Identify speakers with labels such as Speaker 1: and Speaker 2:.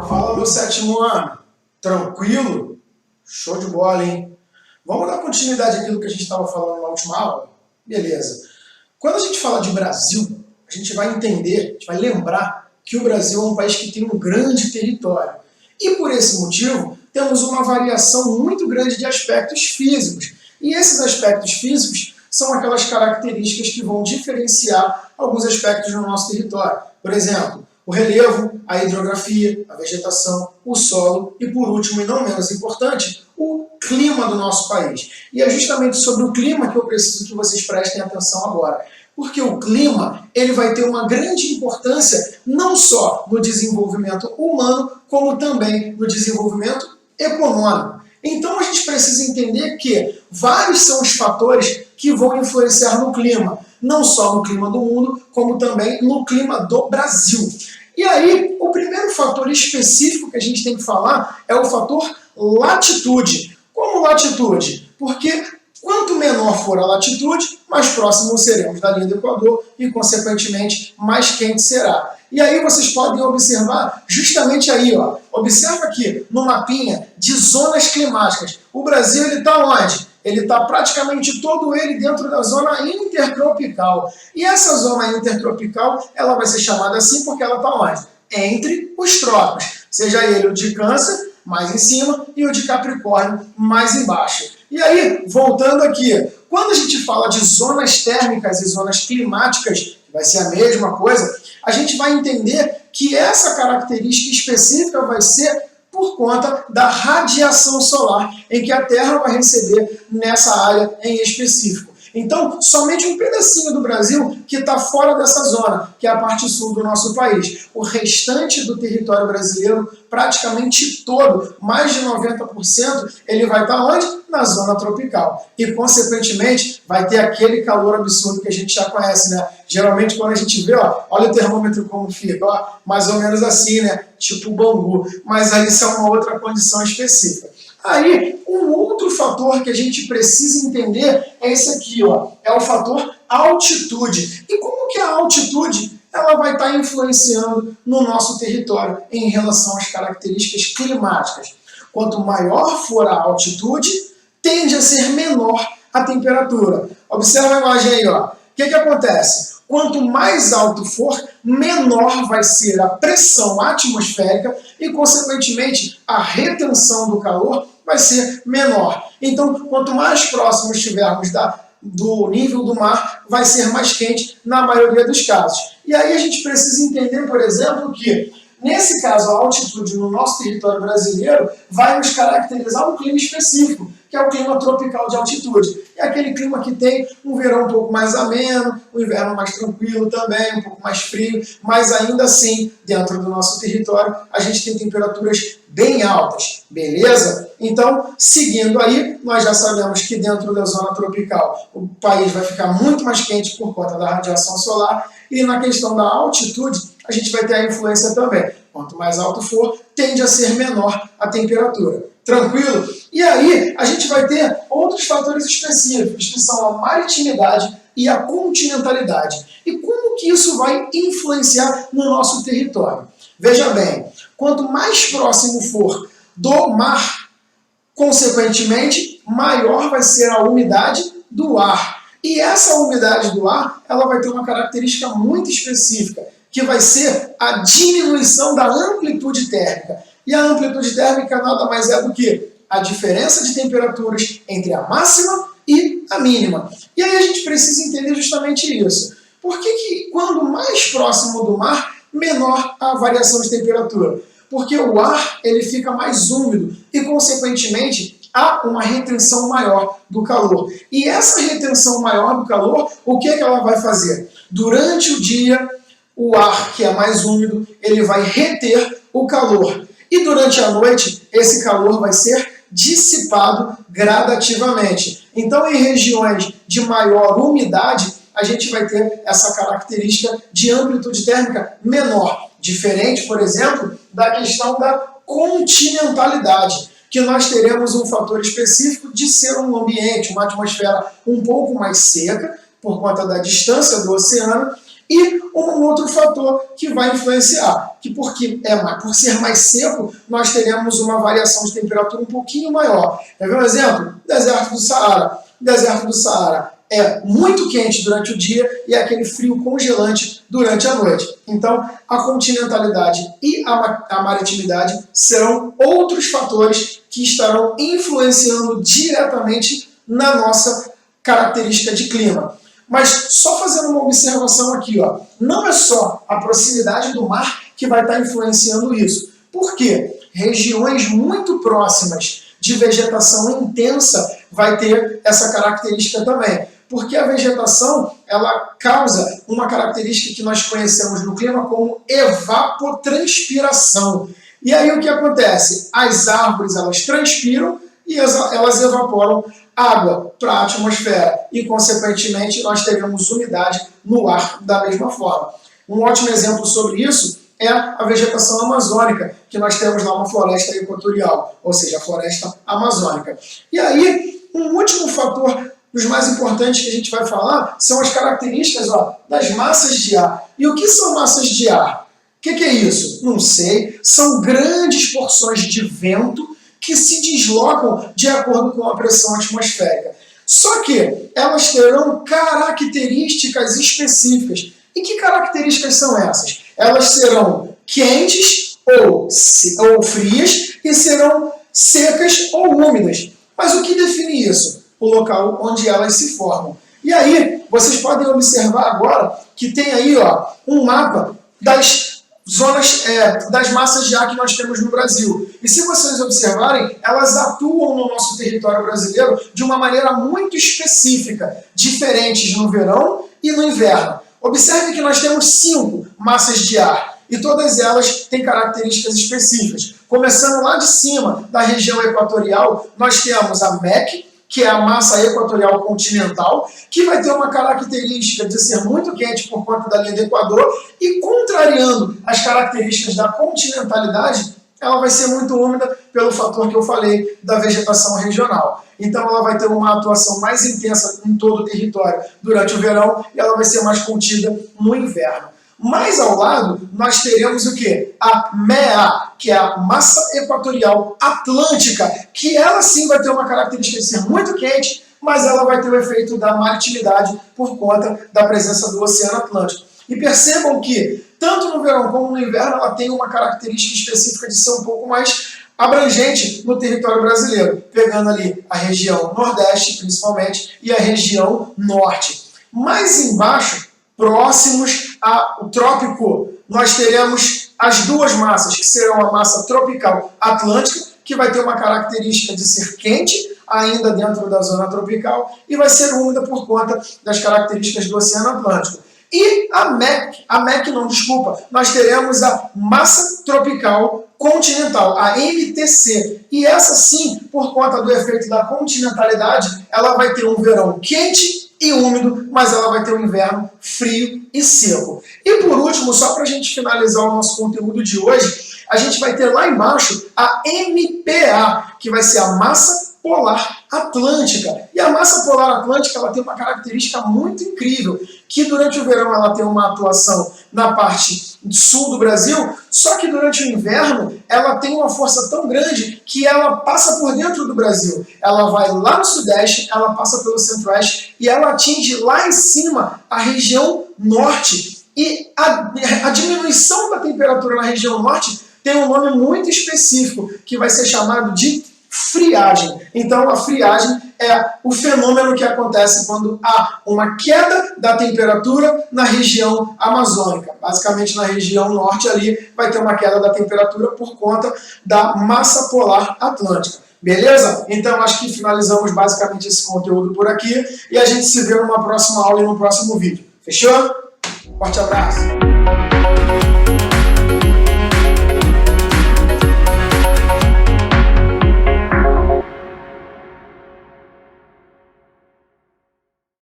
Speaker 1: Fala, meu sétimo ano. Tranquilo? Show de bola, hein? Vamos dar continuidade àquilo que a gente estava falando na última aula? Beleza. Quando a gente fala de Brasil, a gente vai entender, a gente vai lembrar que o Brasil é um país que tem um grande território. E por esse motivo, temos uma variação muito grande de aspectos físicos. E esses aspectos físicos são aquelas características que vão diferenciar alguns aspectos no nosso território. Por exemplo, o relevo, a hidrografia, a vegetação, o solo e, por último e não menos importante, o clima do nosso país. E é justamente sobre o clima que eu preciso que vocês prestem atenção agora. Porque o clima ele vai ter uma grande importância não só no desenvolvimento humano, como também no desenvolvimento econômico. Então a gente precisa entender que vários são os fatores que vão influenciar no clima. Não só no clima do mundo, como também no clima do Brasil. E aí, o primeiro fator específico que a gente tem que falar é o fator latitude. Como latitude? Porque quanto menor for a latitude, mais próximos seremos da linha do Equador e, consequentemente, mais quente será. E aí vocês podem observar justamente aí, ó. Observa aqui no mapinha de zonas climáticas. O Brasil está onde? Ele está praticamente todo ele dentro da zona intertropical. E essa zona intertropical, ela vai ser chamada assim porque ela está onde? Entre os trópicos. Seja ele o de Câncer, mais em cima, e o de Capricórnio, mais embaixo. E aí, voltando aqui, quando a gente fala de zonas térmicas e zonas climáticas, que vai ser a mesma coisa, a gente vai entender que essa característica específica vai ser por conta da radiação solar em que a Terra vai receber nessa área em específico. Então, somente um pedacinho do Brasil que está fora dessa zona, que é a parte sul do nosso país. O restante do território brasileiro, praticamente todo, mais de 90%, ele vai estar onde? Na zona tropical. E, consequentemente, vai ter aquele calor absurdo que a gente já conhece, né? Geralmente, quando a gente vê, ó, olha o termômetro como fica, ó, mais ou menos assim, né? Tipo Bangu. Mas aí isso é uma outra condição específica. Aí, um outro fator que a gente precisa entender é esse aqui, ó, é o fator altitude. E como que a altitude ela vai estar influenciando no nosso território em relação às características climáticas? Quanto maior for a altitude, tende a ser menor a temperatura. Observa a imagem aí, ó. O que acontece? Quanto mais alto for, menor vai ser a pressão atmosférica e, consequentemente, a retenção do calor vai ser menor. Então, quanto mais próximo estivermos do nível do mar, vai ser mais quente na maioria dos casos. E aí a gente precisa entender, por exemplo, que nesse caso a altitude no nosso território brasileiro vai nos caracterizar um clima específico, que é o clima tropical de altitude. É aquele clima que tem um verão um pouco mais ameno, um inverno mais tranquilo também, um pouco mais frio, mas ainda assim, dentro do nosso território, a gente tem temperaturas bem altas, beleza? Então, seguindo aí, nós já sabemos que dentro da zona tropical o país vai ficar muito mais quente por conta da radiação solar e na questão da altitude a gente vai ter a influência também. Quanto mais alto for, tende a ser menor a temperatura. Tranquilo? E aí, a gente vai ter outros fatores específicos, que são a maritimidade e a continentalidade. E como que isso vai influenciar no nosso território? Veja bem, quanto mais próximo for do mar, consequentemente, maior vai ser a umidade do ar. E essa umidade do ar, ela vai ter uma característica muito específica, que vai ser a diminuição da amplitude térmica. E a amplitude térmica nada mais é do que a diferença de temperaturas entre a máxima e a mínima. E aí a gente precisa entender justamente isso. Por que quando mais próximo do mar, menor a variação de temperatura? Porque o ar ele fica mais úmido e, consequentemente, há uma retenção maior do calor. E essa retenção maior do calor, o que ela vai fazer? Durante o dia, o ar que é mais úmido, ele vai reter o calor. E durante a noite, esse calor vai ser dissipado gradativamente. Então, em regiões de maior umidade, a gente vai ter essa característica de amplitude térmica menor. Diferente, por exemplo, da questão da continentalidade, que nós teremos um fator específico de ser um ambiente, uma atmosfera um pouco mais seca, por conta da distância do oceano, e um outro fator que vai influenciar, que por ser mais seco, nós teremos uma variação de temperatura um pouquinho maior. Quer ver um exemplo? Deserto do Saara. O deserto do Saara é muito quente durante o dia e é aquele frio congelante durante a noite. Então, a continentalidade e a maritimidade serão outros fatores que estarão influenciando diretamente na nossa característica de clima. Mas só fazendo uma observação aqui, ó, não é só a proximidade do mar que vai estar influenciando isso. Por quê? Regiões muito próximas de vegetação intensa vai ter essa característica também. Porque a vegetação, ela causa uma característica que nós conhecemos no clima como evapotranspiração. E aí o que acontece? As árvores, elas transpiram e elas evaporam água para a atmosfera. E, consequentemente, nós teremos umidade no ar da mesma forma. Um ótimo exemplo sobre isso é a vegetação amazônica, que nós temos lá uma floresta equatorial, ou seja, a floresta amazônica. E aí, um último fator dos mais importantes que a gente vai falar são as características, ó, das massas de ar. E o que são massas de ar? O que é isso? Não sei. São grandes porções de vento que se deslocam de acordo com a pressão atmosférica. Só que elas terão características específicas. E que características são essas? Elas serão quentes ou frias e serão secas ou úmidas. Mas o que define isso? O local onde elas se formam. E aí, vocês podem observar agora que tem aí, ó, um mapa das zonas, das massas de ar que nós temos no Brasil. E se vocês observarem, elas atuam no nosso território brasileiro de uma maneira muito específica, diferentes no verão e no inverno. Observe que nós temos 5 massas de ar e todas elas têm características específicas. Começando lá de cima, da região equatorial, nós temos a MEC, que é a massa equatorial continental, que vai ter uma característica de ser muito quente por conta da linha do Equador, e contrariando as características da continentalidade, ela vai ser muito úmida pelo fator que eu falei da vegetação regional. Então ela vai ter uma atuação mais intensa em todo o território durante o verão e ela vai ser mais contida no inverno. Mais ao lado, nós teremos o quê? A MEA, que é a massa equatorial atlântica, que ela sim vai ter uma característica de ser muito quente, mas ela vai ter o efeito da maritimidade por conta da presença do Oceano Atlântico. E percebam que, tanto no verão como no inverno, ela tem uma característica específica de ser um pouco mais abrangente no território brasileiro, pegando ali a região nordeste, principalmente, e a região norte. Mais embaixo, próximos ao trópico, nós teremos as duas massas, que serão a massa tropical atlântica, que vai ter uma característica de ser quente, ainda dentro da zona tropical, e vai ser úmida por conta das características do Oceano Atlântico. E nós teremos a massa tropical continental, a MTC. E essa sim, por conta do efeito da continentalidade, ela vai ter um verão quente e úmido, mas ela vai ter um inverno frio e seco. E por último, só para a gente finalizar o nosso conteúdo de hoje, a gente vai ter lá embaixo a MPA, que vai ser a massa polar atlântica. E a massa polar atlântica, ela tem uma característica muito incrível, que durante o verão ela tem uma atuação na parte sul do Brasil, só que durante o inverno ela tem uma força tão grande que ela passa por dentro do Brasil. Ela vai lá no sudeste, ela passa pelo centro-oeste e ela atinge lá em cima a região norte. E a diminuição da temperatura na região norte tem um nome muito específico, que vai ser chamado de friagem. Então, a friagem é o fenômeno que acontece quando há uma queda da temperatura na região amazônica. Basicamente, na região norte ali, vai ter uma queda da temperatura por conta da massa polar atlântica. Beleza? Então, acho que finalizamos basicamente esse conteúdo por aqui e a gente se vê numa próxima aula e no próximo vídeo. Fechou? Forte abraço!